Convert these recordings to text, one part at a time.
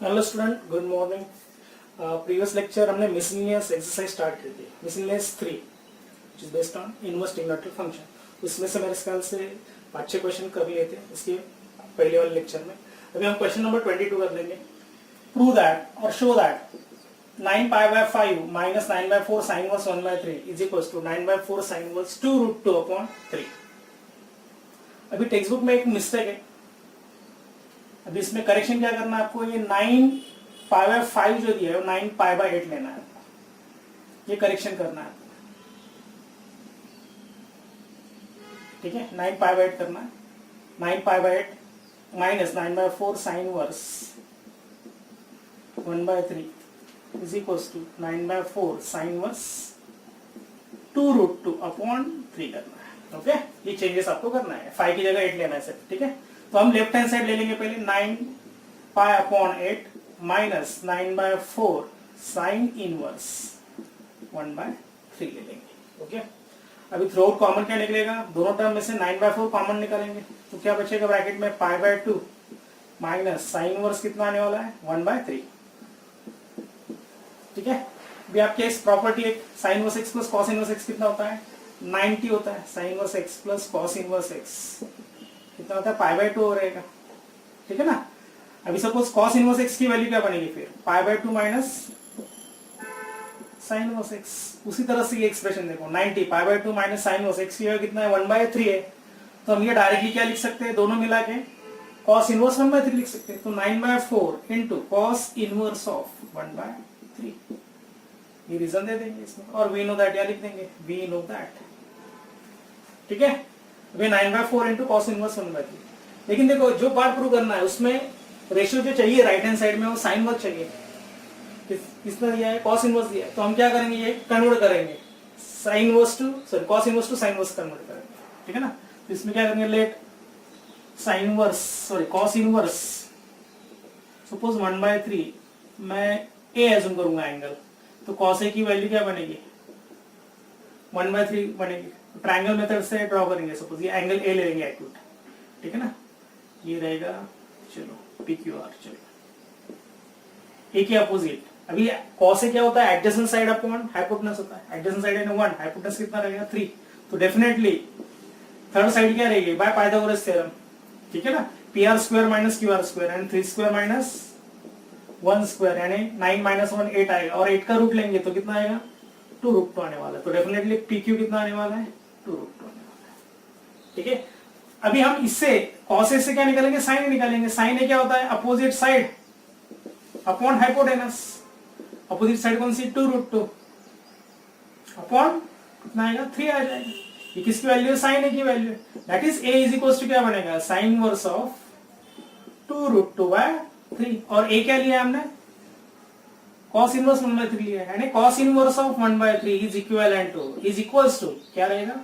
Hello student, good morning. Previous lecture हमने miscellaneous exercise start की थी, miscellaneous 3 which is based on inverse trigonometric function. उसमें से मेरे ख्याल से 5-6 क्वेश्चन कर लिए थे इसके पहले वाले लेक्चर में। अभी हम क्वेश्चन नंबर 22 कर लेंगे। प्रूव दैट और show that 9π/5 minus 9/4 sine inverse 1/3 is equals to 9/4 sine inverse 2√2/3। अभी टेक्स्ट बुक में एक मिस्टेक है, अभी इसमें करेक्शन क्या करना है आपको, ये 9π/5 जो दिया है वो 9π/8 लेना है, ये करेक्शन करना है, ठीक है। 9π/8 करना है, 9π/8 minus 9/4 sine verse 1/3 is equals to 9/4 sine verse 2√2/3 करना है। ओके, ये चेंजेस आपको करना है, 5 की जगह 8 लेना है सिर्फ, ठीक है। तो हम लेफ्ट हैंड साइड ले लेंगे पहले 9π/8 माइनस 9/4 साइन इनवर्स 1/3 ले लेंगे। ओके, अभी थ्रू आउट कॉमन क्या निकलेगा, दोनों टर्म में से 9/4 कॉमन निकालेंगे तो क्या बचेगा ब्रैकेट में π/2 माइनस साइन इनवर्स कितना आने वाला है 1/3, ठीक है। अभी आपके इस प्रॉपर्टी एक sine inverse x plus cos inverse x कितना होता है 90 होता है, sine inverse x plus cos inverse x कितना होता है π/2 हो रहेगा, ठीक है ना। अभी सपोज cos इनवर्स x की वैल्यू क्या बनेगी फिर π/2 माइनस sin इनवर्स x। उसी तरह से ये एक्सप्रेशन देखो 90 π/2 माइनस sin इनवर्स x की वैल्यू कितना है 1/3 है, तो हम ये डायरेक्टली क्या लिख सकते हैं, दोनों मिला के cos इनवर्स 1/3 लिख सकते हैं। तो 9/4 इंटू cos इनवर्स ऑफ 1/3, ये रीजन दे देंगे इसमें, और वी नो दैट या लिख देंगे वी नो दैट, ठीक है। अभी 9/4 इंटू कॉस इनवर्स 1/3। लेकिन देखो जो पार्ट प्रूव करना है उसमें रेशियो जो चाहिए राइट हैंड साइड में वो साइन इनवर्स चाहिए, किसने दिया है कॉस इनवर्स दिया है, तो हम क्या करेंगे ये कन्वर्ट करेंगे sine inverse two sorry cos inverse two sine inverse convert करेंगे, ठीक है ना। तो इसमें क्या करेंगे, late sine inverse sorry cos inverse suppose 1/3 मैं ए एज्यूम करूंगा एंगल, तो कॉस ए की वैल्यू क्या बनेगी 1/3 बनेगी। ट्रायंगल मेथड से ड्रॉ करेंगे, सपोज ये एंगल ए ले लेंगे एक्यूट, ठीक है ना, ये रहेगा चलो PQR, चलो ए के अपोजिट। अभी कॉस ए क्या होता है एडजेसेंट साइड अपॉन हाइपोटेनस होता है, एडजेसेंट साइड है 1, हाइपोटेनस कितना रहेगा 3, तो डेफिनेटली थर्ड साइड क्या रहेगी बाय पाइथागोरस थ्योरम, ठीक है ना, PR² minus QR² and 3² minus 1² यानी 9 माइनस 1 8 आएगा, और 8 का रूट लेंगे तो कितना आएगा 2√2 आने वाला है, तो डेफिनेटली PQ कितना आने वाला है 2√2 आने वाला है, ठीक है। अभी हम इससे cos A से क्या निकालेंगे साइन ए निकालेंगे, साइन ए क्या होता है opposite side upon hypotenuse, opposite side कौन सी 2√2 अपॉन कितना आएगा 3 आ जाएगा। ये किसकी वैल्यू है साइन ए की वैल्यू है, that is A is equal to क्या बनेगा साइन इनवर्स ऑफ 2√2/3, और A क्या लिया हमने cos इनवर्स 1/3 लिया है, यानी cos inverse of 1/3 is equivalent to is equals to क्या रहेगा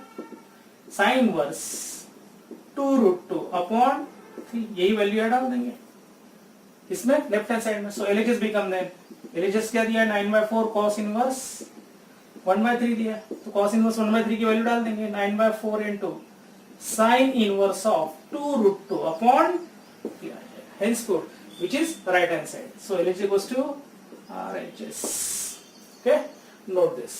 साइन इनवर्स 2√2/3, यही वैल्यू डाल देंगे इसमें लेफ्ट हैंड साइड में। सो LHS बिकम देन LHS क्या दिया 9/4 cos इनवर्स 1/3 दिया, तो cos इनवर्स 1/3 की वैल्यू डाल देंगे 9/4 into sine inverse of 2√2/3 henceforth which is right hand side. So LHS equals to RHS. Okay, note this.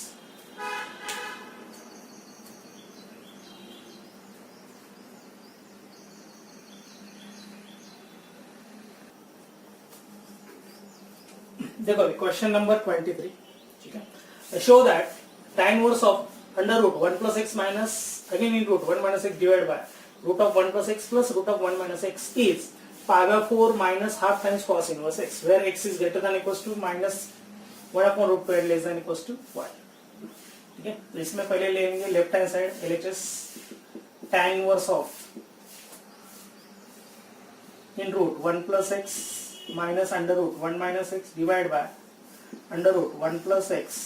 देखो अभी क्वेश्चन नंबर 23, ठीक है। Show that tan inverse of under root 1 plus x minus again in root 1 minus x divide by root of 1 plus x plus root of 1 minus x is π/4 minus half times cos inverse x, where x is greater than equals to minus 1/√2 and less than equals to 1, ठीक है। तो इसमें पहले लेंगे left hand side LHS tan inverse of in root 1 plus x minus under root 1 minus x divide by under root 1 plus x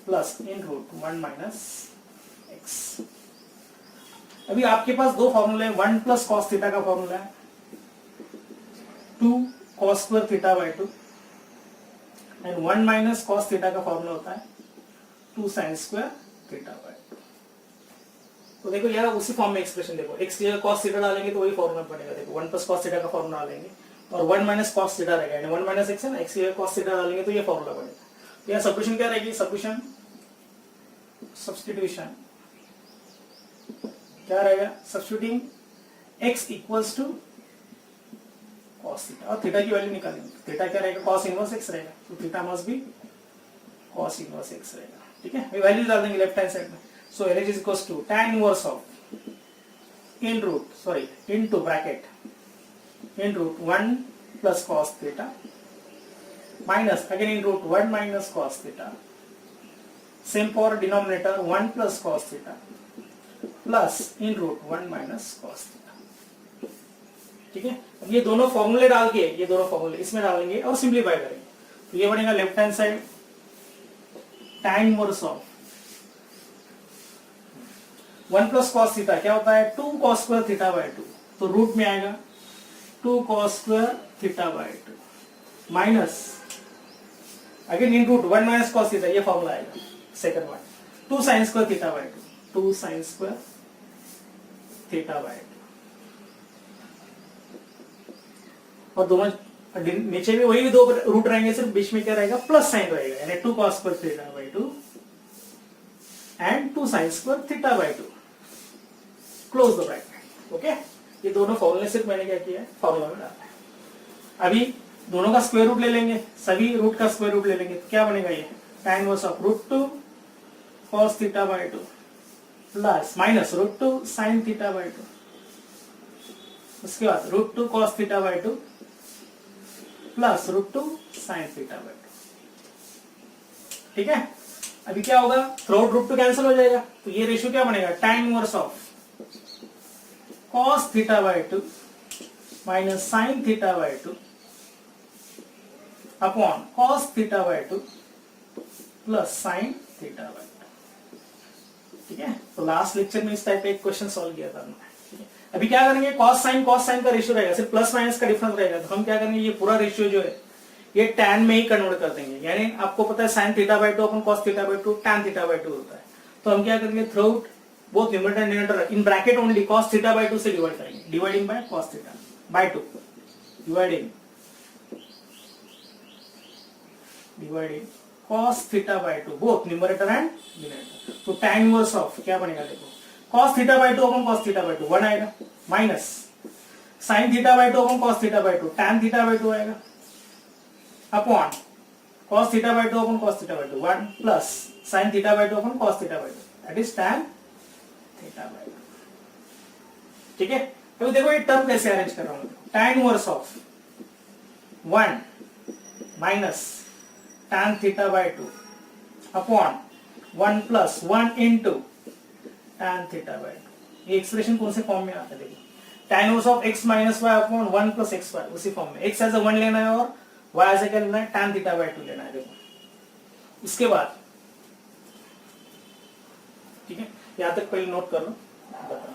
plus in root 1 minus x. अभी आपके पास दो फॉर्मूले हैं, 1 प्लस कॉस थीटा का फॉर्मूला है 2 cos square theta by 2 and 1 minus cos theta का formula होता है 2 sin square theta by 2। तो देखो यार उसी फॉर्म में एक्सप्रेशन देखो, x की जगह cos थीटा डालेंगे तो वही फॉर्मूला बनेगा, देखो 1 प्लस cos थीटा का फॉर्मूला डालेंगे और 1 माइनस कॉस थीटा रहेगा, यानी 1 माइनस एक्स है ना, एक्स की कॉस थीटा डालेंगे तो ये फॉर्मूला बनेगा। तो यहाँ सब्स्टिट्यूशन क्या रहेगी, सब्स्टिट्यूशन क्या रहेगा, substituting x equals to cos theta, और थीटा की वैल्यू निकालेंगे, थीटा क्या रहेगा, कॉस इनवर्स x रहेगा, तो theta must be cos inverse x रहेगा। ठीक है, वैल्यू डाल देंगे लेफ्ट हैंड साइड में। So LH is equals to tan inverse of into bracket in root 1 plus cos theta minus again in root 1 minus cos theta, same for denominator 1 plus cos theta plus in root 1 minus cos theta. ठीक है, अब ये दोनों फॉर्मूले डाल के, ये दोनों फॉर्मूले इसमें डालेंगे और सिंप्लीफाई करेंगे, तो ये बनेगा left hand side tan inverse of 1 plus cos theta क्या होता है, 2 कॉस स्क्वायर थीटा बाय 2, तो रूट में आएगा 2 cos square theta by 2 minus again in root 1 minus cos theta, ये फॉर्मूला आएगा second one, 2 sine square theta by 2, 2 sine square theta by 2, और दोनों नीचे भी वही दो रूट रहेंगे, सिर्फ बीच में क्या रहेगा, प्लस साइन रहेगा, यानी 2 cos square theta by 2 and 2 sin square theta by 2, close the bracket. Okay, ये दोनों फॉर्मूले सिर्फ मैंने क्या किया है, फॉर्मूला में डाला है। अभी दोनों का स्क्वायर रूट ले लेंगे, सभी रूट का स्क्वायर रूट ले लेंगे, तो क्या बनेगा, ये tan inverse of √2 cos theta by 2 plus minus √2 sin theta by 2, उसके बाद √2 cos theta by 2 plus √2 sin theta by 2। ठीक है, अभी क्या होगा, थ्रूआउट √2 कैंसिल हो जाएगा, तो ये रेशियो क्या बनेगा, tan inverse of cos theta by 2 minus sin theta by 2 upon cos theta by 2 plus sin theta by 2। ठीक है, तो लास्ट लेक्चर में इस टाइप का एक क्वेश्चन सॉल्व किया था हमने। अभी क्या करेंगे, cos sin का रेशियो रहेगा, सिर्फ प्लस माइनस का डिफरेंस रहेगा, तो हम क्या करेंगे, ये पूरा रेशियो जो है ये tan में ही कन्वर्ट कर देंगे, यानी आपको पता है sin theta by 2 upon cos theta by 2 tan theta by 2 होता है, तो हम क्या करेंगे, throughout both numerator and denominator in bracket only cos theta by 2 से डिवाइड करेंगे, dividing by cos theta by 2, dividing cos theta by 2 both numerator and denominator, तो tan inverse of क्या बनेगा, देखो cos theta by 2 upon cos theta by 2 1 आएगा, minus sin theta by 2 upon cos theta by 2 tan theta by 2 आएगा, upon cos theta by 2 upon cos theta by 2 1 plus sin theta by 2 upon cos theta by 2, that is tan theta by 2। ठीक है, तो देखो ये term कैसे arrange कर रहा हूं, tan inverse of 1 minus tan theta by 2 upon 1 plus 1 into tan theta by 2। ये एक्सप्रेशन कौन से फॉर्म में आता है, देखो tan inverse of x minus y upon 1 plus xy, उसी फॉर्म में, x एज अ 1 लेना है और y एज अ क्या लेना है, tan थीटा बाय 2 लेना है। देखो उसके बाद, ठीक है, यहां तक पहले नोट कर लो, बता।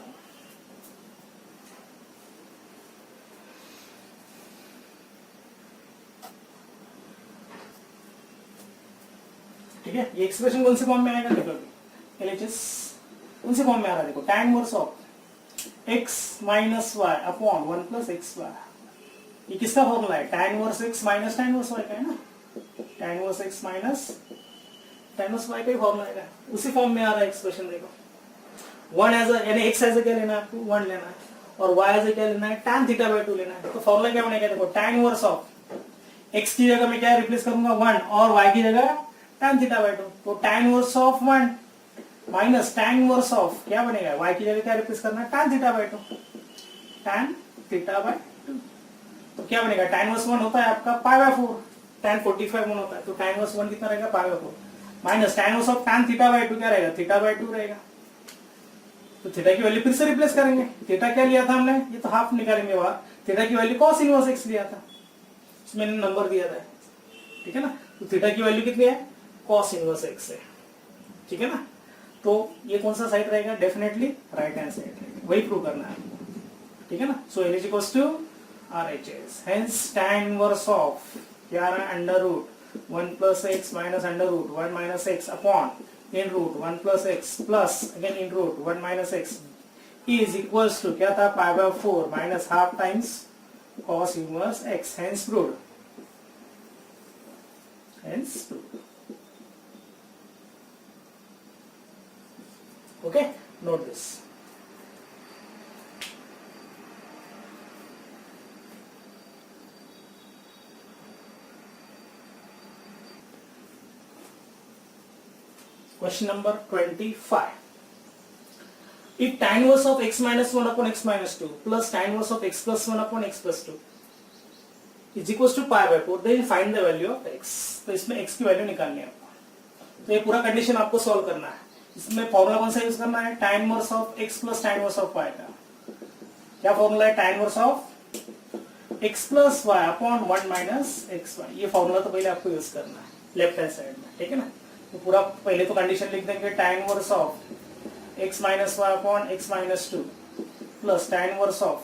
ठीक है, ये एक्सप्रेशन कौन से फॉर्म में आएगा, देखो LHS कौन से फॉर्म में आ रहा है, देखो tan inverse of x minus y upon 1 plus xy, ये किसका फॉर्मूला है, tan inverse x minus tan inverse y का है ना, tan inverse x minus tan inverse y का ही फॉर्मूला है, उसी फॉर्म में आ रहा है एक्सप्रेशन। देखो 1 एज अ, यानी x एज अ क्या लेना है आपको, 1 लेना है, और y एज अ क्या लेना है, tan थीटा बाय 2 लेना है, तो फॉर्मूला क्या बनेगा, देखो tan इनवर्स ऑफ x की जगह मैं क्या रिप्लेस करूंगा 1 और y की जगह tan थीटा बाय 2, तो tan inverse of 1 minus tan inverse of क्या बनेगा, y की जगह क्या रिप्लेस करना है, tan theta by 2, tan theta by 2, तो क्या बनेगा, tan इनवर्स 1 होता है आपका पाई बाय 4, tan 45 1 होता है, तो tan इनवर्स 1 कितना रहेगा, पाई by 4 minus tan inverse of tan theta by 2 क्या रहेगा, थीटा बाय 2 रहेगा, तो थीटा की वैल्यू फिर से रिप्लेस करेंगे, थीटा क्या लिया था हमने, ये तो हाफ निकालेंगे बाहर, थीटा की वैल्यू cos इनवर्स x लिया था, इसमें नंबर दिया था, ठीक है ना, तो थीटा की वैल्यू कितनी है, cos इनवर्स x है। ठीक है ना, तो ये कौन सा साइड रहेगा, डेफिनेटली राइट हैंड साइड रहेगा, वही प्रूव करना है। ठीक है ना, so L is equals to RHS, hence tan inverse of क्या रहा, under root 1 plus x minus under root 1 minus x upon in root 1 plus x plus again in root 1 minus x is equals to क्या था, pi by 4 minus half times cos inverse x, hence proved. Hence proved. Okay, note this. Question number 25. If tan inverse of x minus 1 upon x minus 2 plus tan inverse of x plus 1 upon x plus 2 is equals to pi by 4, then find the value of x. तो इसमें x की value निकालनी है आपको. तो ये पूरा condition आपको सॉल्व करना है. इसमें फॉर्मूला कौन सा यूज करना है? tan inverse of x plus tan inverse of y का. क्या फॉर्मूला है? tan inverse of x plus y upon 1 minus xy. ये फॉर्मूला तो पहले आपको यूज करना है लेफ्ट हैंड साइड में, ठीक है ना. तो पूरा पहले तो कंडीशन लिख देंगे tan inverse of x minus y upon x minus 2 plus tan inverse of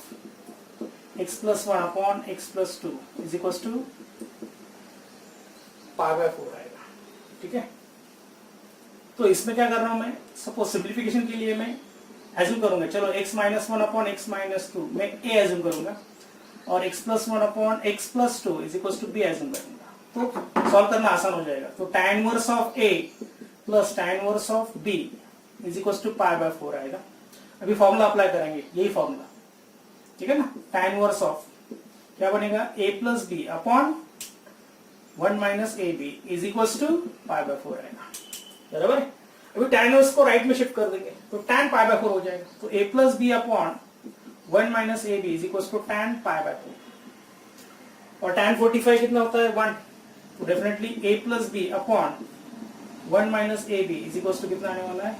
x plus 1 upon x plus 2 is equals to pi by 4 आएगा, ठीक है. तो इसमें क्या कर रहा हूं मैं? सपोज सिंप्लीफिकेशन के लिए मैं एज्यूम करूंगा, चलो x minus 1 upon x minus 2 मैं a एज्यूम करूंगा और x plus 1 upon x plus 2 is equals to b assume करूंगा. तो सॉल्व करना आसान हो जाएगा. तो tan inverse of a plus tan inverse of b is equals to pi by 4 आएगा. अभी फॉर्मूला अप्लाई करेंगे, यही फॉर्मूला, ठीक है ना. tan inverse of क्या बनेगा? a plus b upon 1 minus ab is equals to pi by 4 आएगा, बराबर है. अभी tan inverse को राइट में शिफ्ट कर देंगे तो tan pi by 4 हो जाएगा. तो a plus b upon 1 minus ab is equals to tan pi by 4. और tan 45 कितना होता है? 1. तो definitely a plus b upon 1 minus ab is equals to कितना आने वाला है?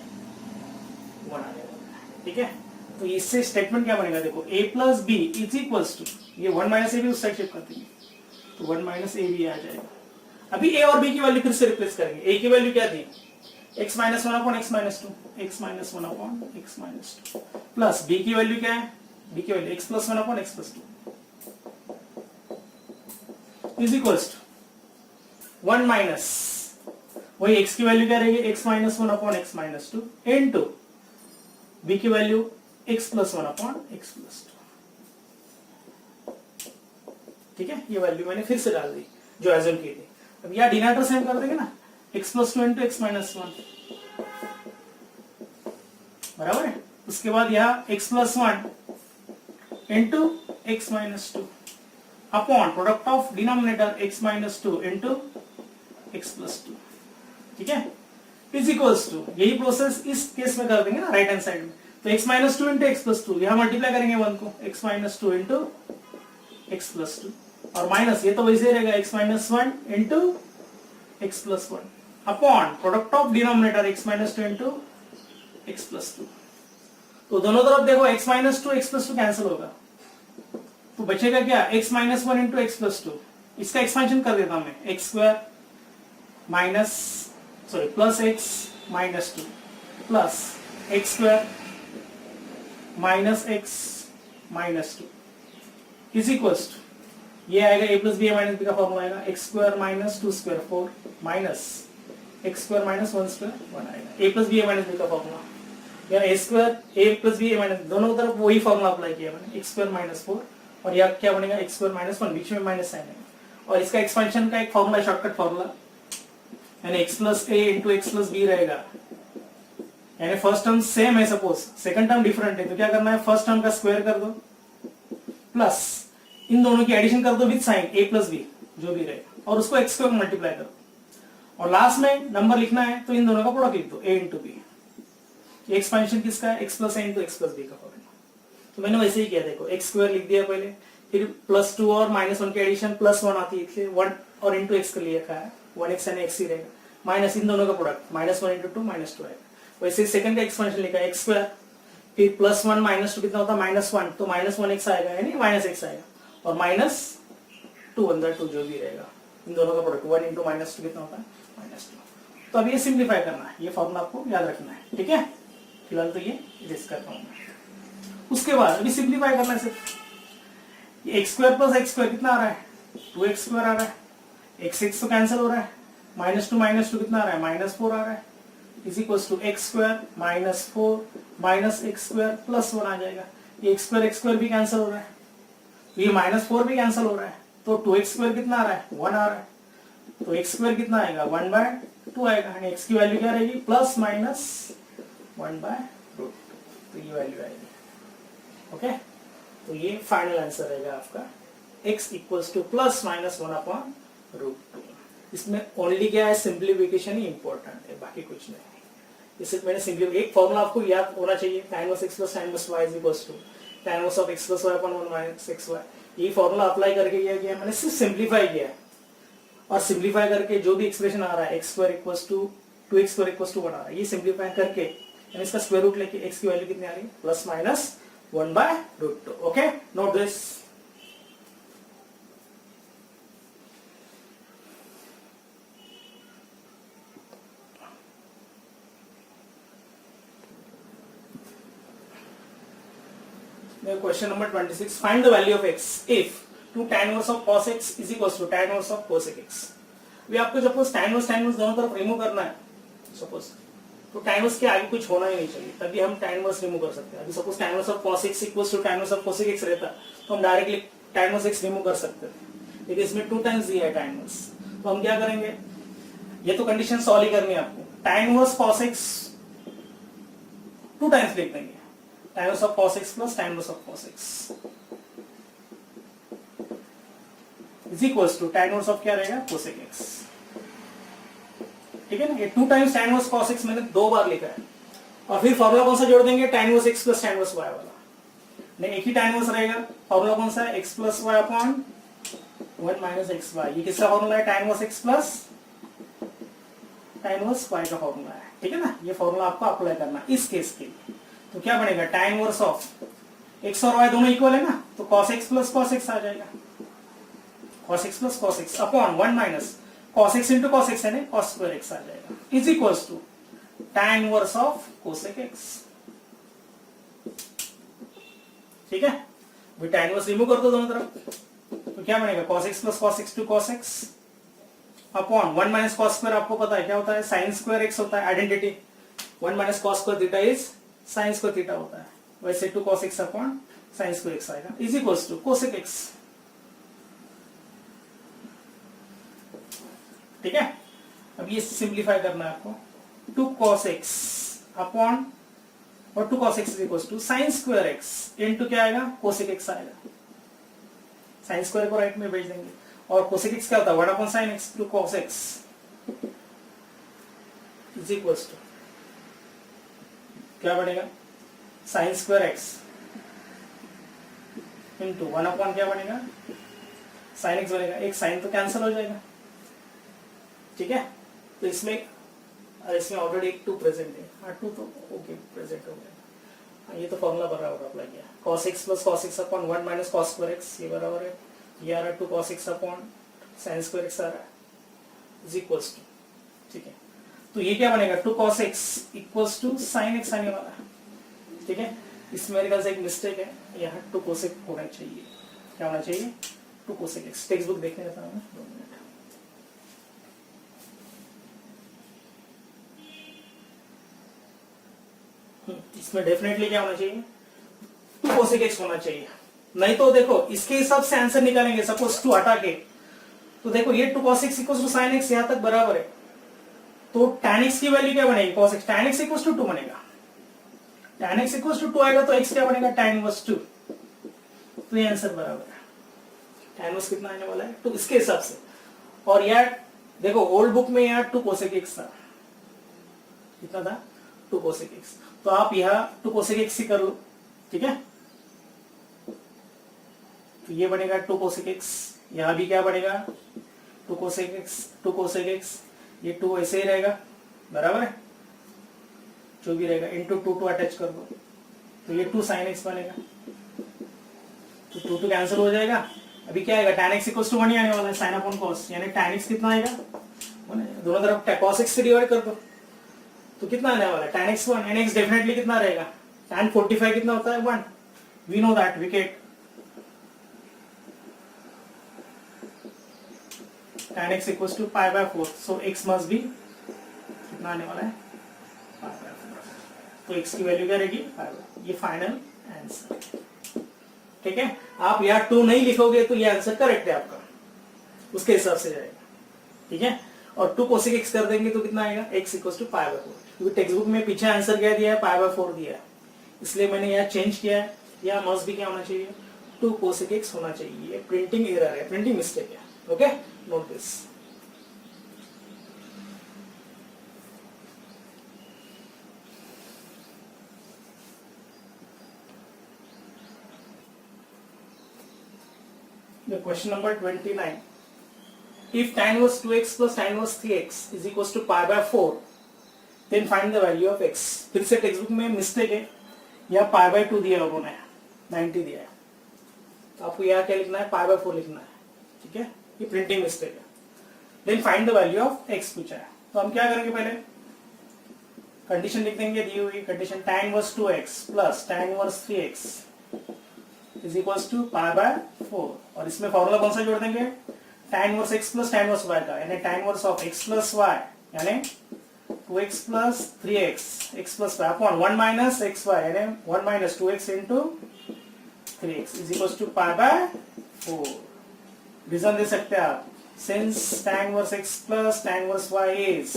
1 आने वाला है, ठीक है. तो इससे स्टेटमेंट क्या बनेगा? देखो a plus b is equals to, ये 1 minus ab उस साइड शिफ्ट कर देंगे तो 1 minus ab आ जाएगा. अभी a और b की वैल्यू फिर से रिप्लेस करेंगे. a की वैल्यू क्या थी? x minus 1 upon x minus 2, x minus 1 upon x minus 2 plus b की वैल्यू क्या है? b की value x plus 1 upon x plus 2 is equals to 1 minus, वही x की वैल्यू क्या रहेगी? x minus 1 upon x minus 2 into b की value x plus 1 upon x plus 2, ठीक है. ये वैल्यू मैंने फिर से डाल दी जो एज्यूम की थी. अब यहाँ डिनोमिनेटर सेम कर देंगे ना, x plus 2 into x minus 1, बराबर है. उसके बाद यहाँ x plus 1 into x minus 2 upon product of denominator x minus 2 into x plus 2, ठीक है. इज इक्वल्स टू, यही प्रोसेस इस केस में कर देंगे ना राइट हैंड साइड में. तो x minus 2 into x plus 2, यहां मल्टीप्लाई करेंगे 1 को, x minus 2 into x plus 2 और माइनस ये तो वैसे ही रहेगा x minus 1 into x plus 1 upon product of denominator x minus 2 into x plus 2. तो दोनों तरफ देखो x minus 2 x plus 2 cancel होगा तो बचेगा क्या? x minus 1 into x plus 2. इसका एक्सपेंशन कर देता हूं मैं, x square minus plus x minus 2 plus x square minus x minus 2 is equals to, ये आएगा a plus b minus b का फॉर्मूला आएगा x square minus 2 square 4 minus x square minus 1 square 1 आएगा. a plus b minus b का formula या a square a plus b minus, दोनों तरफ वही फॉर्मूला अप्लाई किया मैंने, x square minus 4 और यह क्या बनेगा? x square minus 1, बीच में माइनस साइन है. और इसका एक्सपेंशन का एक फॉर्मूला, शॉर्टकट फॉर्मूला, यानी x plus a into x plus b रहेगा. यानी फर्स्ट टर्म सेम है, सपोज सेकंड टर्म डिफरेंट है तो क्या करना है? फर्स्ट टर्म का स्क्वायर कर दो प्लस इन दोनों की एडिशन कर दो with sine a plus b जो भी रहेगा और उसको x स्क्वायर मल्टीप्लाई करो और लास्ट में नंबर लिखना है तो इन दोनों का प्रोडक्ट लिख दो a into b. ये एक्सपेंशन किसका है? x plus a into x plus b का फॉर्मूला. तो मैंने वैसे ही किया, देखो x स्क्वायर लिख दिया पहले, फिर प्लस 2 और माइनस 1 की एडिशन प्लस 1 आती है, फिर 1 और इंटू x का लिखा है, 1x यानी x ही रहेगा, माइनस इन दोनों का प्रोडक्ट माइनस 1 इंटू 2 माइनस 2 आएगा. वैसे सेकंड का एक्सपेंशन लिखा है x स्क्वायर, फिर प्लस 1 माइनस 2 कितना होता है? माइनस 1, तो माइनस 1x आएगा यानी माइनस x आएगा और माइनस 2 अंदर 2 जो भी रहेगा, इन दोनों का प्रोडक्ट 1 इंटू माइनस 2 कितना होता है? माइनस 2. तो अब ये सिंप्लीफाई करना है, ये फॉर्मूला आपको याद रखना है, ठीक है. फिलहाल तो ये डिस्कस करता हूं मैं. उसके बाद अभी सिंप्लीफाई करना है सिर्फ. ये x square plus x square कितना आ रहा है? 2x स्क्वायर आ रहा है, x तो कैंसिल हो रहा है, माइनस 2 कितना आ रहा है? माइनस 4 आ रहा है, is equals to x square minus 4 minus x square plus 1 आ जाएगा. ये x स्क्वायर भी कैंसिल हो रहा है तो ये -4 भी कैंसिल हो रहा है, तो 2x² कितना आ रहा है, 1 आ रहा है, तो x² कितना आएगा, 1/2 आएगा, यानी x की वैल्यू क्या रहेगी, प्लस माइनस 1/√2, तो ये वैल्यू आएगी। ओके, तो ये फाइनल आंसर रहेगा आपका x equals two plus minus 1/√2। इसमें ओनली क्या है, सिंप्लीफिकेशन ही इंपॉर्टेंट है, बाकी कुछ नहीं है। इसे मैंने सिंपली एक फॉर्मूला आपको याद होना चाहिए, tan inverse x plus tan inverse y is equals to tan inverse of x plus y upon 1 minus xy। ये फॉर्मूला अप्लाई करके क्या किया मैंने, सिर्फ सिंप्लीफाई किया है, और सिंप्लीफाई करके जो भी एक्सप्रेशन आ रहा है x² equals to 2x² equals to 1 आ रहा है, ये सिंप्लीफाई करके यानी इसका स्क्वायर रूट लेके x की वैल्यू कितनी आ रही है, plus minus 1/√2। Okay, note this. Question number 26. Find the value of x if 2 tan inverse of cos x is equals to tan inverse of cosec x. भी आपको सपोज tan inverse दोनों तरफ remove करना है, सपोज तो tan inverse के आगे कुछ होना ही नहीं चाहिए, तभी हम tan inverse रिमूव कर सकते हैं। अभी suppose tan inverse of cos x equals to tan inverse of cosec x रहता तो हम directly tan inverse x remove कर सकते थे, लेकिन इसमें 2 टाइम्स दिया है tan inverse, तो हम क्या करेंगे, ये तो कंडीशन सॉल्व ही करनी है आपको। tan inverse cos x 2 times लिख देंगे, tan inverse of cos x plus tan inverse of cos x is equals to tan inverse of क्या रहेगा, cosec x। ठीक है ना, ये 2 times tan inverse cos x मैंने 2 बार लिखा है, और फिर फॉर्मूला कौन सा जोड़ देंगे, tan inverse x plus tan inverse y वाला, नहीं एक ही tan inverse रहेगा। फॉर्मूला कौन सा है, x plus y upon 1 minus xy। ये किसका फॉर्मूला है, tan inverse x plus tan inverse y का फॉर्मूला है। ठीक है ना, ये फॉर्मूला आपको अप्लाई करना इस केस के लिए। तो क्या बनेगा, tan इनवर्स ऑफ x और y दोनों इक्वल है ना, तो cos x plus cos x आ जाएगा, cos x plus cos x upon 1 minus cos x into cos x है ना, cos स्क्वायर x आ जाएगा, is equals to tan inverse of cosec x। ठीक है, भी tan इनवर्स रिमूव कर दो दोनों तरफ, तो क्या बनेगा, cos x plus cos x two cos x upon 1 minus cos square, आपको पता है क्या होता है, sin स्क्वायर x होता है, identity 1 minus cos square theta is sin square theta होता है, वैसे 2 cos x upon sin square x आएगा, is equals to cosec x। ठीक है, अब ये सिंप्लीफाई करना है आपको, 2 cos x अपॉन और 2 cos x is equals to sin square x into क्या आएगा, cosec x आएगा, sin स्क्वायर को राइट में भेज देंगे, और cosec x क्या होता है, 1 upon sin x two cos x is equals to क्या बनेगा, sin square x into 1 upon क्या बनेगा, sin x बनेगा, एक sin तो कैंसिल हो जाएगा। ठीक है, तो इसमें ऑलरेडी एक 2 प्रेजेंट है, हाँ 2 तो ओके प्रेजेंट हो गया, ये तो फॉर्मूला बराबर अप्लाई किया, cos x plus cos x upon 1 minus cos square x, ये बराबर है, ये आ रहा है 2 cos x upon sin square x आ रहा है, इज इक्वल्स टू, ठीक है, तो ये क्या बनेगा, 2 cos x equals to sin x आने वाला है। ठीक है, इसमें मेरे ख्याल से एक मिस्टेक है, यहाँ 2 cosec होना चाहिए, क्या होना चाहिए, 2 cosec x, टेक्स्ट बुक देखने का था, 2 मिनट, इसमें डेफिनेटली क्या होना चाहिए, 2 cosec x होना चाहिए, नहीं तो देखो इसके हिसाब से आंसर निकालेंगे, सपोज 2 हटा के, तो देखो ये 2 cos x equals to sin x यहाँ तक बराबर है, तो tan x की वैल्यू क्या बनेगी, cos x, tan x equals to 2 बनेगा, tan x इक्वल्स टू 2 आएगा, तो x क्या बनेगा, tan इनवर्स 2, तो ये आंसर बराबर है, tan इनवर्स कितना आने वाला है, तो इसके हिसाब से। और यार देखो ओल्ड बुक में यार 2 cosec x था, कितना था, 2 cosec x, तो आप यहाँ 2 cosec x ही कर लो। ठीक है, तो ये बनेगा 2 cosec x, यहाँ भी क्या बनेगा, 2 cosec x, 2 cosec x, ये 2 ऐसे ही रहेगा, बराबर है, जो भी रहेगा इंटू 2 अटैच कर दो, तो ये 2 sin x बनेगा, तो 2 कैंसिल हो जाएगा, अभी क्या आएगा, tan x इक्वल्स टू 1 ही आने वाला है, sin अपॉन cos, यानी tan x कितना आएगा, दोनों तरफ cos x से डिवाइड कर दो, तो कितना आने वाला है, tan x 1, यानी x डेफिनेटली कितना रहेगा, tan 45 कितना होता है, 1, we know that, we get tan x equals to pi by 4, so x must be कितना आने वाला है, pi by 4, तो x की वैल्यू क्या रहेगी, pi by, ये फाइनल आंसर। ठीक है, आप यहाँ 2 नहीं लिखोगे तो ये आंसर करेक्ट है आपका, उसके हिसाब से जाएगा, ठीक है। और 2 cosec x कर देंगे तो कितना आएगा, x equal to pi by 4, क्योंकि टेक्स्ट बुक में पीछे आंसर क्या दिया है, पाई बाय 4 दिया है, इसलिए मैंने यहाँ चेंज किया है। यहाँ मस्ट भी क्या होना चाहिए, 2 cosec x होना चाहिए। ये प्रिंटिंग एरर है, प्रिंटिंग मिस्टेक है, okay, note this. The question number 29. If tan inverse 2x plus tan inverse 3x is equals to pi by 4, then find the value of x. फिर से text book में mistake है, यहाँ पाई by 2 दिया है उन्होंने, 90 दिया है, तो आपको यहाँ क्या लिखना है, पाई बाय 4 लिखना है, ठीक है, ये प्रिंटिंग मिस्टेक है। Then find the value of x पूछा है, तो हम क्या करेंगे, पहले कंडीशन लिख देंगे, दी हुई condition tan inverse 2x plus tan inverse 3x is equals to pi by 4, और इसमें फॉर्मूला कौन सा जोड़ देंगे, tan inverse x plus tan inverse y का, यानी tan inverse of x plus y, यानी 2x plus 3x x plus y upon 1 minus xy, यानी 1 minus 2x into 3x is equals to pi by 4। Reason दे सकते हैं आप, since tan inverse x plus tan inverse y is,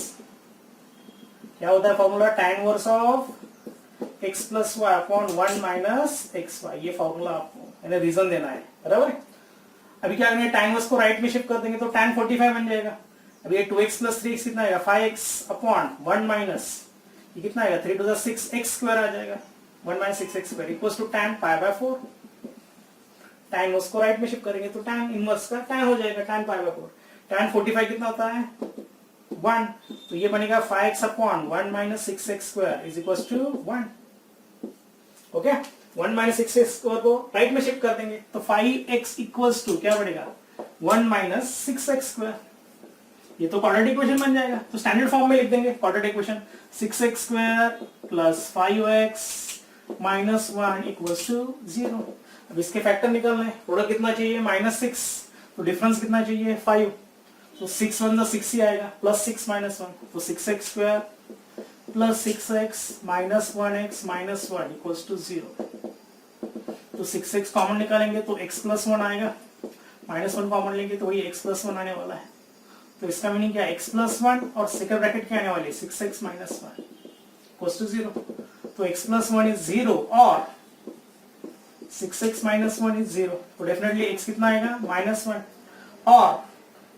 क्या होता है formula, tan inverse of x plus y upon 1 minus x y, ये formula आपको reason देना है, बराबर। अभी क्या करेंगे, tan इनवर्स को राइट में शिफ्ट कर देंगे तो tan 45 बन जाएगा। अभी ये 2x प्लस 3x कितना आएगा, 5x अपॉन 1 माइनस ये कितना आएगा, 3 टू द 6 x स्क्वायर आ जाएगा, 1 minus 6x square equals to tan pi by 4। tan inverse को राइट में शिफ्ट करेंगे तो tan इनवर्स का tan हो जाएगा, tan पाई बाय 4। tan 45 कितना होता है, 1, तो ये बनेगा 5x upon 1 minus 6x square is equals to 1, okay. 1 minus 6x square को राइट में शिफ्ट कर देंगे तो 5x इक्वल्स टू क्या बढ़ेगा, 1 माइनस 6x स्क्वायर, ये तो क्वाड्रेटिक इक्वेशन बन जाएगा, तो स्टैंडर्ड फॉर्म में लिख देंगे quadratic equation, 6x square plus 5x minus 1 equals to 0। अब इसके फैक्टर निकालना है, प्रोडक्ट कितना चाहिए, -6, तो डिफरेंस कितना चाहिए, 5, तो 6 1 जा 6 ही आएगा, प्लस 6 माइनस 1, तो 6x square plus 6x minus 1x minus 1 equals to 0। तो 6x कॉमन निकालेंगे तो x प्लस 1 आएगा, माइनस 1 कॉमन लेंगे तो वही x प्लस 1 आने वाला है, तो इसका मीनिंग क्या है, x प्लस 1 और सेकंड ब्रैकेट क्या आने वाली है, 6x माइनस 1 इक्वल्स टू 0। तो x प्लस 1 इज 0 और 6x माइनस 1 इज 0, तो डेफिनेटली x कितना आएगा, -1, और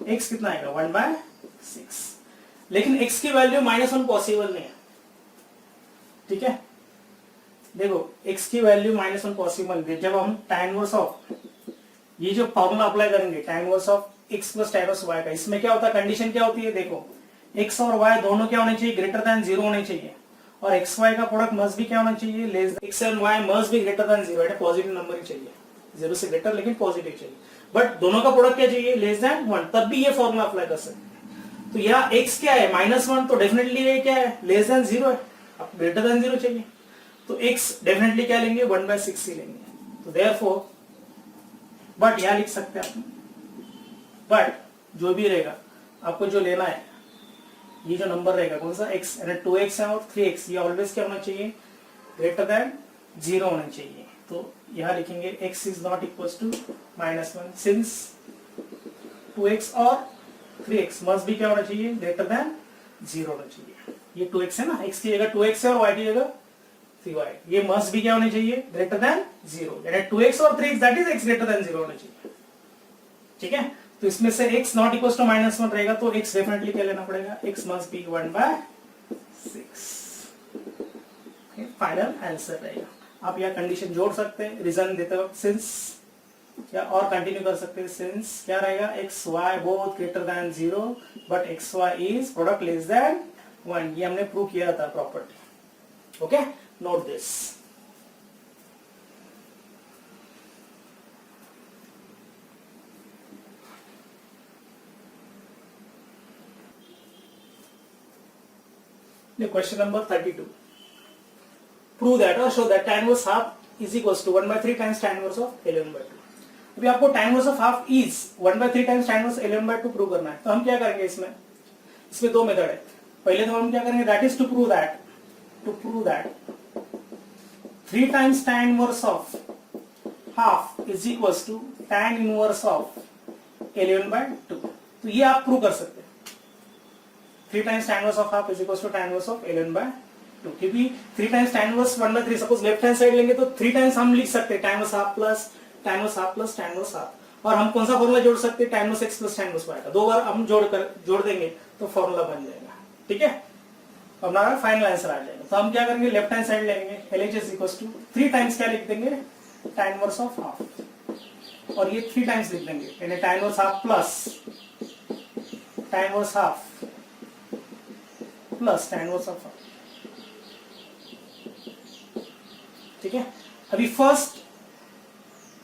x कितना आएगा, 1/6। लेकिन x की वैल्यू -1 पॉसिबल नहीं है, ठीक है, देखो x की वैल्यू -1 पॉसिबल है। जब हम tan इनवर्स ऑफ, ये जो फॉर्मूला अप्लाई करेंगे tan inverse of x plus tan inverse y का, इसमें क्या होता है, कंडीशन क्या होती है, देखो x और y दोनों क्या होने चाहिए, ग्रेटर देन 0 होने चाहिए, और x y का प्रोडक्ट मस्ट भी क्या होना चाहिए, less than, x and y must भी ग्रेटर देन 0, यानी पॉजिटिव नंबर ही चाहिए, 0 से ग्रेटर लेकिन पॉजिटिव चाहिए, बट दोनों का प्रोडक्ट क्या चाहिए, लेस देन 1, तब भी ये फॉर्मूला अप्लाई कर सकते हैं। तो यहाँ x क्या है, -1, तो डेफिनेटली ये क्या है, लेस देन 0 है, अब ग्रेटर देन 0 चाहिए, तो x डेफिनेटली क्या लेंगे, 1/6 ही लेंगे, तो देयरफॉर, बट यहां लिख सकते हैं आप, बट जो भी रहेगा आपको जो लेना है, ये जो नंबर रहेगा कौन सा, x, यानी 2x है और 3x, ये ऑलवेज क्या होना चाहिए, ग्रेटर देन 0 होना चाहिए, तो यहां लिखेंगे x is not equals to -1, since 2x और 3x मस्ट भी क्या होना चाहिए, ग्रेटर देन 0 होना चाहिए। ये 2x है ना, x की जगह 2x है और y की जगह 3y, ये मस्ट भी क्या होने चाहिए, ग्रेटर देन 0, यानी 2x और 3x that is x greater than 0 होना चाहिए, ठीक है। तो इसमें से x नॉट इक्वल्स टू -1 रहेगा, तो x डेफिनेटली क्या लेना पड़ेगा, x must be 1/6, final answer रहेगा। आप यह कंडीशन जोड़ सकते हैं रीजन देते वक्त, सिंस, या और कंटिन्यू कर सकते हैं, सिंस क्या रहेगा, x y both greater than 0 but x y is product less than 1, ये हमने प्रूव किया था property, okay, note this. Question number 32. Prove that or show that tan inverse half is equals to 1/3 times tan inverse of 11/2. अभी आपको tan inverse of half is 1/3 times tan inverse 11/2 prove करना है, तो हम क्या करेंगे, इसमें दो मेथड है। पहले तो हम क्या करेंगे, that is to prove that 3 times tan inverse of half is equal to tan inverse of L1/2। तो ये आप प्रूव कर सकते हैं, 3 times tan inverse of half is equal to tan inverse of L1/2, क्योंकि 3 times tan inverse 1/3, suppose left hand side लेंगे तो 3 times हम लिख सकते हैं tan inverse half plus tan inverse half plus tan inverse half, और हम कौन सा फॉर्मूला जोड़ सकते हैं, tan inverse x plus tan inverse y का, 2 बार हम जोड़ देंगे तो फॉर्मूला बन जाएगा। ठीक है, हमारा फाइनल आंसर आ जाएगा। तो हम क्या करेंगे, लेफ्ट हैंड साइड लेंगे, LHS is equal to 3 times क्या लिख देंगे, tan इनवर्स ऑफ हाफ, और ये 3 टाइम्स लिख देंगे, यानी tan inverse half plus tan inverse half plus tan inverse of half. ठीक है, अभी फर्स्ट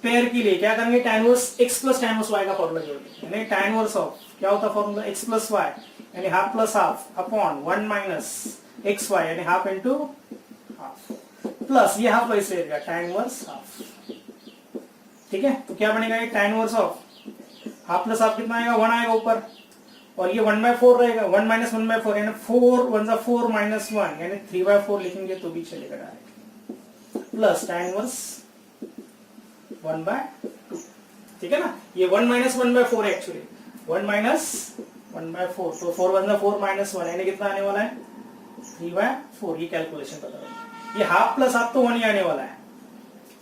पेयर के लिए क्या करेंगे, tan inverse x plus tan inverse y का फॉर्मूला जोड़ेंगे, यानी tan इनवर्स ऑफ क्या होता है फॉर्मूला, x प्लस y यानी half plus half upon 1 minus x y यानी हाफ इंटू हाफ, प्लस ये हाफ वैसे रहेगा tan इनवर्स हाफ। ठीक है, तो क्या बनेगा, ये tan inverse of half plus half कितना आएगा, 1 आएगा ऊपर, और ये 1/4 रहेगा, 1 माइनस 1/4 यानी 4 1 जा 4 माइनस 1 यानी 3/4 लिखेंगे तो भी चलेगा डायरेक्ट, प्लस tan इनवर्स 1/2। ठीक है ना, ये 1 माइनस 1/4 एक्चुअली 1 माइनस 1/4, तो 4 1 जा 4 माइनस 1 यानी कितना आने वाला है, 3/4। ये कैलकुलेशन पता है, ये हाफ प्लस हाफ तो 1 ही आने वाला है,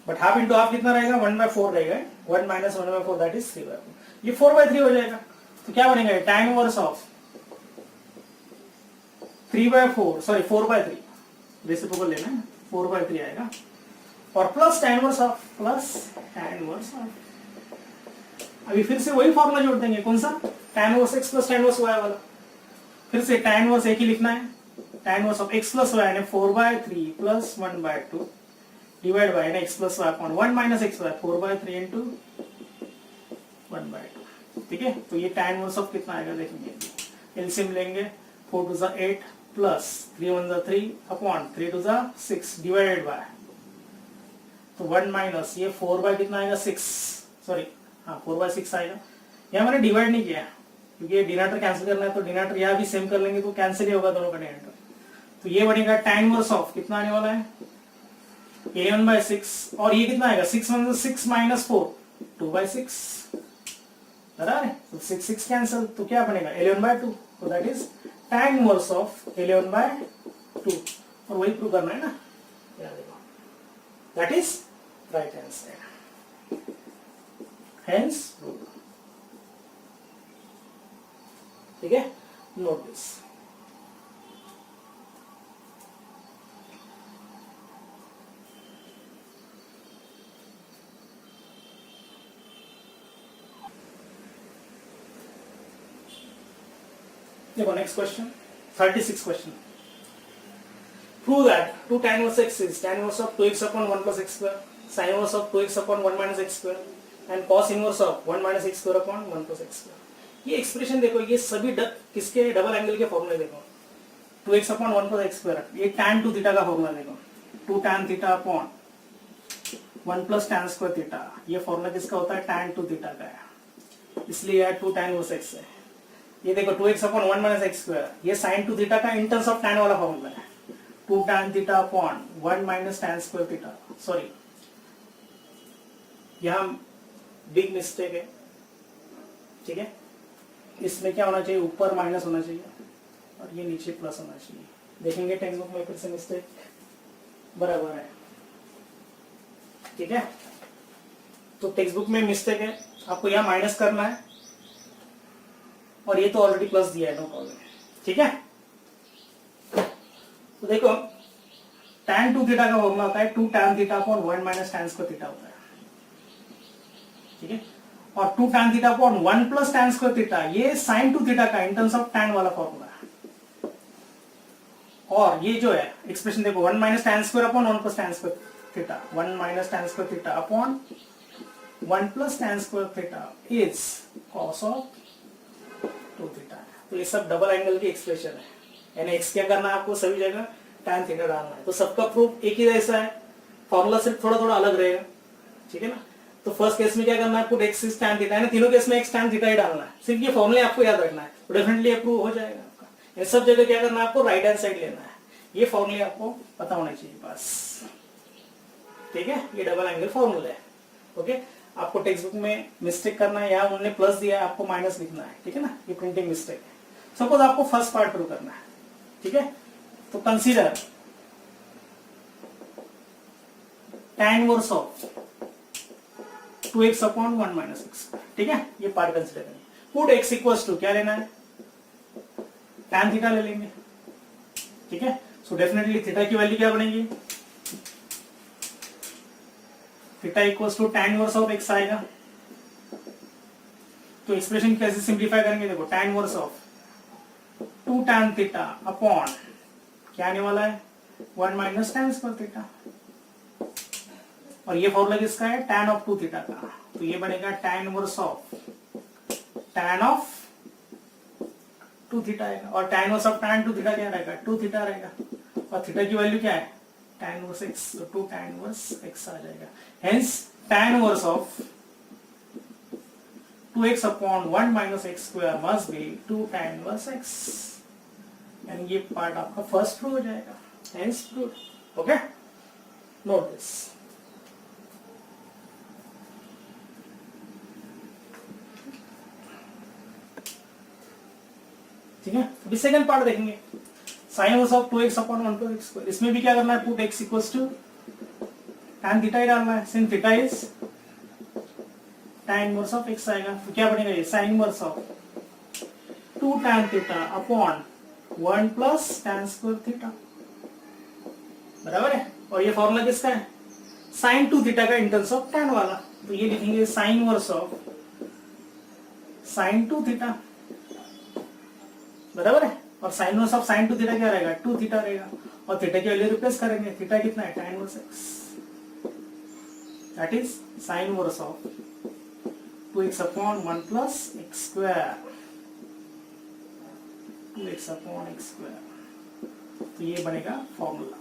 बट हाफ इंटू हाफ कितना रहेगा, 1/4 रहेगा, 1 माइनस 1/4 दैट इज 3/4, ये 4/3 हो जाएगा। तो क्या बनेगा, tan inverse of 3/4 sorry 4/3 reciprocal लेना है, 4/3 आएगा, और plus tan inverse of plus tan inverse of. अभी फिर से वही फॉर्मूला जोड़ देंगे, कौन सा, tan inverse x plus tan inverse y वाला, फिर से tan इनवर्स एक ही लिखना है, tan inverse of x plus y यानी 4/3 plus 1/2 divide by x plus y upon 1 minus x y 4/3 into 1/2। ठीक है, तो ये tan इनवर्स ऑफ कितना आएगा देखेंगे, एलसीएम लेंगे, 4 2 जा 8 प्लस 3 1 जा 3 अपॉन 3 2 जा 6 डिवाइडेड बाय, तो 1 माइनस ये 4 बाय कितना आएगा 6, सॉरी हाँ 4/6 आएगा, यहाँ मैंने डिवाइड नहीं किया क्योंकि ये डिनोमिनेटर कैंसिल करना है, तो डिनोमिनेटर यहाँ भी सेम कर लेंगे तो कैंसिल ही होगा दोनों का डिनोमिनेटर। तो ये बनेगा tan इनवर्स ऑफ कितना आने वाला है 11/6, और ये कितना आएगा 6 1 6 माइनस 4 2/6, बराबर है, तो 6 6 कैंसिल, तो क्या बनेगा 11/2, तो that is tan inverse of 11/2, और वही प्रूव करना है ना, याद देखो that is right answer, hence proved। ठीक है, नोट दिस। देखो next question 36 question, prove that 2 tan inverse x is tan inverse of 2x upon 1 plus x square, sin inverse of 2x upon 1 minus x square and cos inverse of 1 minus x square upon 1 plus x square। ये expression देखो, ये सभी किसके double angle के फॉर्मूले देखो, 2x upon 1 plus x square, ये tan 2 theta का फॉर्मूला देखो, 2 tan theta upon 1 plus tan square theta, ये फॉर्मूला किसका होता है, tan 2 थीटा का है, इसलिए यार 2 tan इनवर्स x है। ये देखो 2x upon 1 minus x square, ये sin 2 थीटा का इन टर्म्स ऑफ tan वाला फॉर्मूला है, 2 tan theta upon 1 minus tan square theta, sorry यहाँ बिग मिस्टेक है। ठीक है, इसमें क्या होना चाहिए, ऊपर माइनस होना चाहिए और ये नीचे प्लस होना चाहिए, देखेंगे टेक्स्ट बुक में फिर से मिस्टेक बराबर है। ठीक है, तो टेक्स्ट बुक में मिस्टेक है, आपको यहाँ माइनस करना है, और ये तो ऑलरेडी प्लस दिया है, नो प्रॉब्लम। ठीक है, तो देखो tan 2 थीटा का फॉर्मूला होता है 2 tan theta upon 1 minus tan square theta होता है। ठीक है, और 2 tan theta upon 1 plus tan square theta, ये sin 2 थीटा का इन टर्म्स ऑफ tan वाला फॉर्मूला है, और ये जो है एक्सप्रेशन देखो 1 minus tan square upon 1 plus tan square theta, 1 minus tan square theta upon 1 plus tan square theta is cos of 2 theta. तो ये सब डबल एंगल की एक्सप्रेशन है, यानी x क्या करना है आपको, सभी जगह tan थीटा डालना है, तो सबका प्रूफ एक ही जैसा है, फॉर्मूला सिर्फ थोड़ा थोड़ा अलग रहेगा। ठीक है ना, तो फर्स्ट केस में क्या करना है, put x is tan theta, यानी तीनों केस में x tan थीटा ही डालना है, सिर्फ ये फॉर्मूले आपको याद रखना है, तो डेफिनेटली अप्रूव हो जाएगा आपका। ये सब जगह क्या करना है आपको, राइट हैंड साइड लेना है, ये फॉर्मूले आपको पता होना चाहिए बस। ठीक है, ये डबल एंगल फॉर्मूला है। ओके, आपको टेक्स्ट बुक में मिस्टेक करना है, या उन्होंने प्लस दिया है आपको माइनस लिखना है, ठीक है ना, ये प्रिंटिंग मिस्टेक है। सपोज आपको फर्स्ट पार्ट प्रूव करना है, ठीक है, तो consider tan inverse of 2x upon 1 minus x, ठीक है, ये पार्ट कंसीडर करेंगे। पुट x इक्वल्स टू क्या लेना है, tan थीटा ले लेंगे, ठीक है। सो डेफिनेटली थीटा की वैल्यू क्या बनेगी, theta equals to tan inverse of x आएगा। तो एक्सप्रेशन कैसे सिंप्लीफाई करेंगे, देखो tan inverse of 2 tan theta upon क्या आने वाला है 1 माइनस tan स्क्वायर थीटा, और ये फॉर्मूला किसका है, tan ऑफ 2 थीटा का। तो ये बनेगा tan inverse of tan of 2 theta आएगा, और tan inverse of tan 2 theta क्या रहेगा, 2 थीटा रहेगा, और थीटा की वैल्यू क्या है tan इनवर्स x, तो 2 tan इनवर्स x आ जाएगा। Hence tan inverse of 2x upon 1 minus x square must be 2 tan inverse x, यानी ये पार्ट आपका फर्स्ट प्रूव हो जाएगा। Hence prove. Okay, note this. ठीक है, अभी सेकंड पार्ट देखेंगे, sine inverse of 2x upon 1 plus x square. इसमें भी क्या करना है, put x equals to tan theta ही डालना है, since theta is tan inverse of x आएगा। तो क्या बनेगा, ये sign inverse of 2 tan theta upon 1 plus tan square theta, बराबर है। और ये फॉर्मूला किसका है, साइन 2 थीटा का इन टर्म्स ऑफ tan वाला। तो ये लिखेंगे sign inverse of sine 2 theta, बराबर है। और sign inverse of sine 2 theta क्या रहेगा, 2 थीटा रहेगा, और थीटा की वैल्यू रिप्लेस करेंगे, थीटा कितना है tan inverse x, that is sine inverse of 2x upon 1 plus x square, 2x upon x square. तो ये बनेगा फॉर्मूला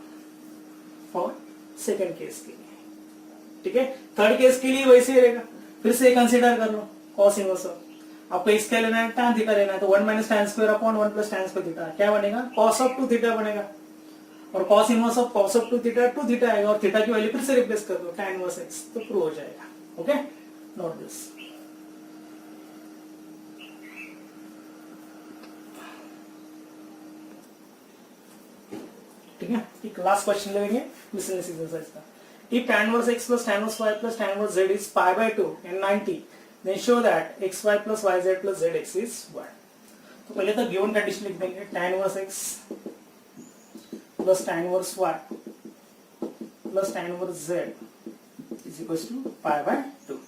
फॉर सेकंड केस के लिए, ठीक है। थर्ड केस के लिए वैसे ही रहेगा, फिर से कंसीडर कर लो cos इनवर्स ऑफ, आपको x क्या लेना है, tan थीटा लेना है, तो 1 minus tan square upon 1 plus tan square theta क्या बनेगा, cos ऑफ 2 थीटा बनेगा, और cos inverse of cos of 2 theta 2 theta आएगा, और थीटा की वैल्यू फिर से रिप्लेस कर दो tan इनवर्स x, तो प्रूव हो जाएगा। Okay, note this. ठीक है, एक लास्ट क्वेश्चन लेंगे मिसलेनियस एक्सरसाइज का। If tan inverse x plus tan inverse y plus tan inverse z is pi by 2 and 90, then show that xy plus yz plus zx is 1. तो पहले तो given condition लिख देंगे, tan inverse x plus tan inverse y plus tan inverse z is equals to pi by 2.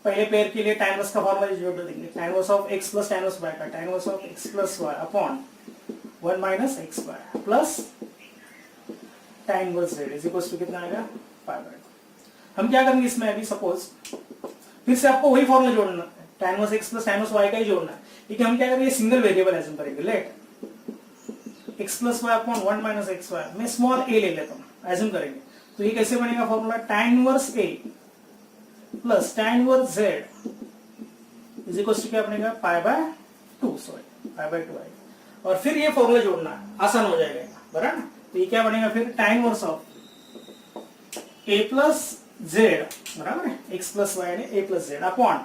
पहले pair के लिए tan inverse का formula जोड़ देंगे, tan inverse of x plus tan inverse y का tan inverse of x plus y upon 1 minus xy plus tan inverse z is equals to कितना आएगा, pi by 2. हम क्या करेंगे इसमें, अभी सपोज फिर से आपको वही फॉर्मूला जोड़ना है, tan inverse x plus tan inverse y का ही जोड़ना है, लेकिन हम क्या करेंगे, सिंगल वेरिएबल एज्यूम करेंगे। Let x plus y upon 1 minus xy, मैं स्मॉल a ले लेता हूँ, एज्यूम करेंगे। तो ये कैसे बनेगा फॉर्मूला, tan inverse a plus tan inverse z is equal to क्या बनेगा, pi by 2, sorry pi by 2 आएगा। और फिर ये फॉर्मूला जोड़ना है, आसान हो जाएगा, बराबर। तो ये क्या बनेगा फिर, tan inverse of a plus z, बराबर है, x प्लस y ने a plus z upon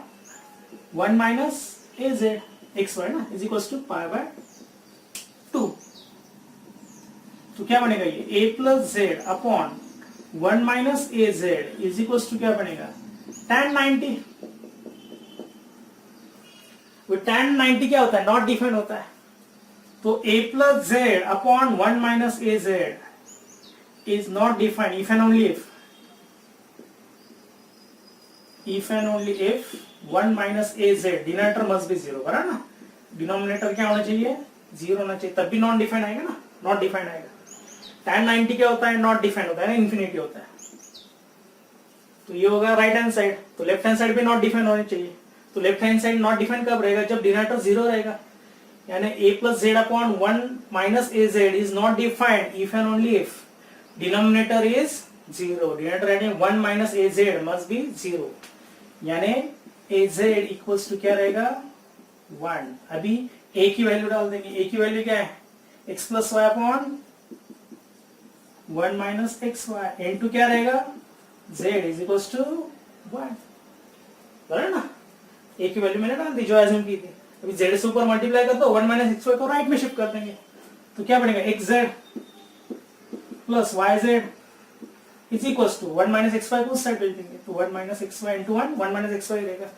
1 minus a z x y ना is equal to pi by 2। तो क्या बनेगा, ये a plus z upon 1 minus a z is equal to क्या बनेगा, tan 90। tan 90 क्या होता है, नॉट डिफाइन होता है। तो a plus z upon 1 minus a z is not defined if and only if and only if 1 minus az, denominator must be 0, बराबर ना, डिनोमिनेटर क्या होना चाहिए, 0 होना चाहिए, तब भी नॉन डिफाइंड आएगा ना, नॉट डिफाइंड आएगा। tan 90 क्या होता है, नॉट डिफाइंड होता है ना, इंफिनिटी होता है। तो ये होगा राइट हैंड साइड, तो लेफ्ट हैंड साइड भी नॉट डिफाइंड होनी चाहिए। तो left hand side not defined कब रहेगा, जब डिनोमिनेटर 0 रहेगा, यानी a plus z upon 1 minus az is not defined if and only if denominator is 0, denominator 1 minus az must be 0, यानी az इक्वल्स टू क्या रहेगा, 1। अभी a की वैल्यू डाल देंगे, a की वैल्यू क्या है, x plus y upon 1 minus x y, into क्या रहेगा, z इज इक्वल्स टू 1, बराबर ना। ए की वैल्यू मैंने डाल दी जो एज्यूम की थी। अभी जेड से ऊपर मल्टीप्लाई कर दो, 1 माइनस एक्स वाई को राइट में शिफ्ट कर देंगे, तो क्या बनेगा x z plus y z is equal to 1 minus x y को उस साइड भेज देंगे, तो 1 minus x y into 1 minus x y रहेगा,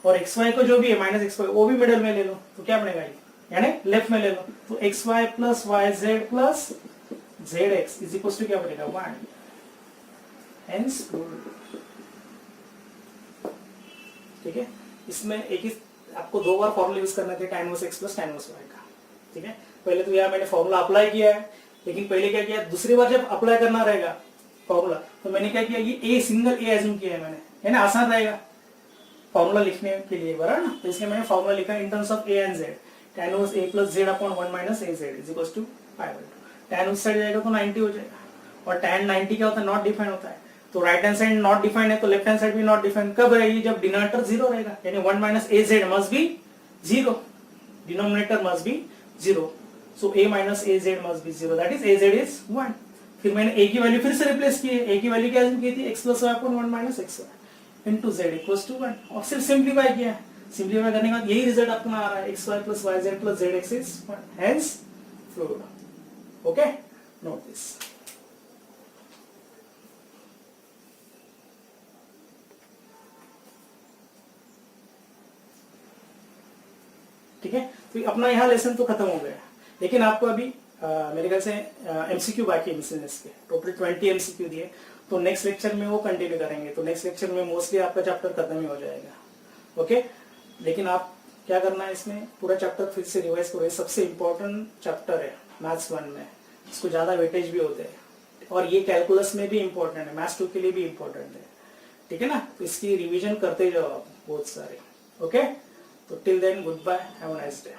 और एक्स वाई को जो भी है माइनस एक्स वाई वो भी मिडिल में ले लो, तो क्या बनेगा ये, यानी लेफ्ट में ले लो, तो x y plus y z plus z x is equal to क्या बनेगा 1, हेंस ठीक है। इसमें एक ही आपको 2 बार फॉर्मूला यूज करना थे tan 1x plus tan 1y का, ठीक है। पहले तो यहाँ मैंने फॉर्मूला अप्लाई किया है, लेकिन पहले क्या किया, दूसरी बार जब अप्लाई करना रहेगा फॉर्मूला, तो मैंने क्या किया, ये सिंगल ए एज्यूम किया है मैंने, है ना, आसान रहेगा फॉर्मूला लिखने के लिए, बराबर ना। तो इसलिए मैंने फॉर्मूला लिखा in terms of a and z, tan 1 a plus z upon 1 minus a z is equal to pi, tan उस साइड जाएगा तो 90 हो जाएगा, और tan 90 क्या होता है, नॉट डिफाइन होता है, तो right hand side not define है तो लेफ्ट हैंड साइड भी नॉट डिफाइन कब रहेगी, जब डिनोमिनेटर 0 रहेगा, यानी 1 minus a Z must be 0, denominator must be 0, so a minus a Z must be 0, that is a z is 1। फिर मैंने a की वैल्यू फिर से रिप्लेस की है, a की वैल्यू क्या की थी, x plus y upon 1 minus x y into z equals to 1, और सिर्फ सिंप्लीफाई किया है, सिंप्लीफाई करने के बाद यही रिजल्ट अपना आ रहा है, x y plus y z plus z x is 1, hence proved. Okay, note this. ठीक है, तो अपना यहाँ लेसन तो खत्म हो गया, लेकिन आपको अभी मेरे ख्याल से एमसीक्यू बाकी है मिसलेनियस के, टोटल 20 एमसीक्यू दिए, तो नेक्स्ट लेक्चर में वो कंटिन्यू करेंगे, तो नेक्स्ट लेक्चर में मोस्टली आपका चैप्टर खत्म ही हो जाएगा। ओके, लेकिन आप क्या करना है, इसमें पूरा चैप्टर फिर से रिवाइज करो, ये सबसे इंपॉर्टेंट चैप्टर है मैथ्स 1 में, इसको ज्यादा वेटेज भी होते हैं, और ये कैलकुलस में भी इंपॉर्टेंट है, मैथ्स 2 के लिए भी इंपॉर्टेंट है, ठीक है ना। तो इसकी रिविजन करते जाओ आप बहुत सारे। ओके, तो till then goodbye, have a nice day.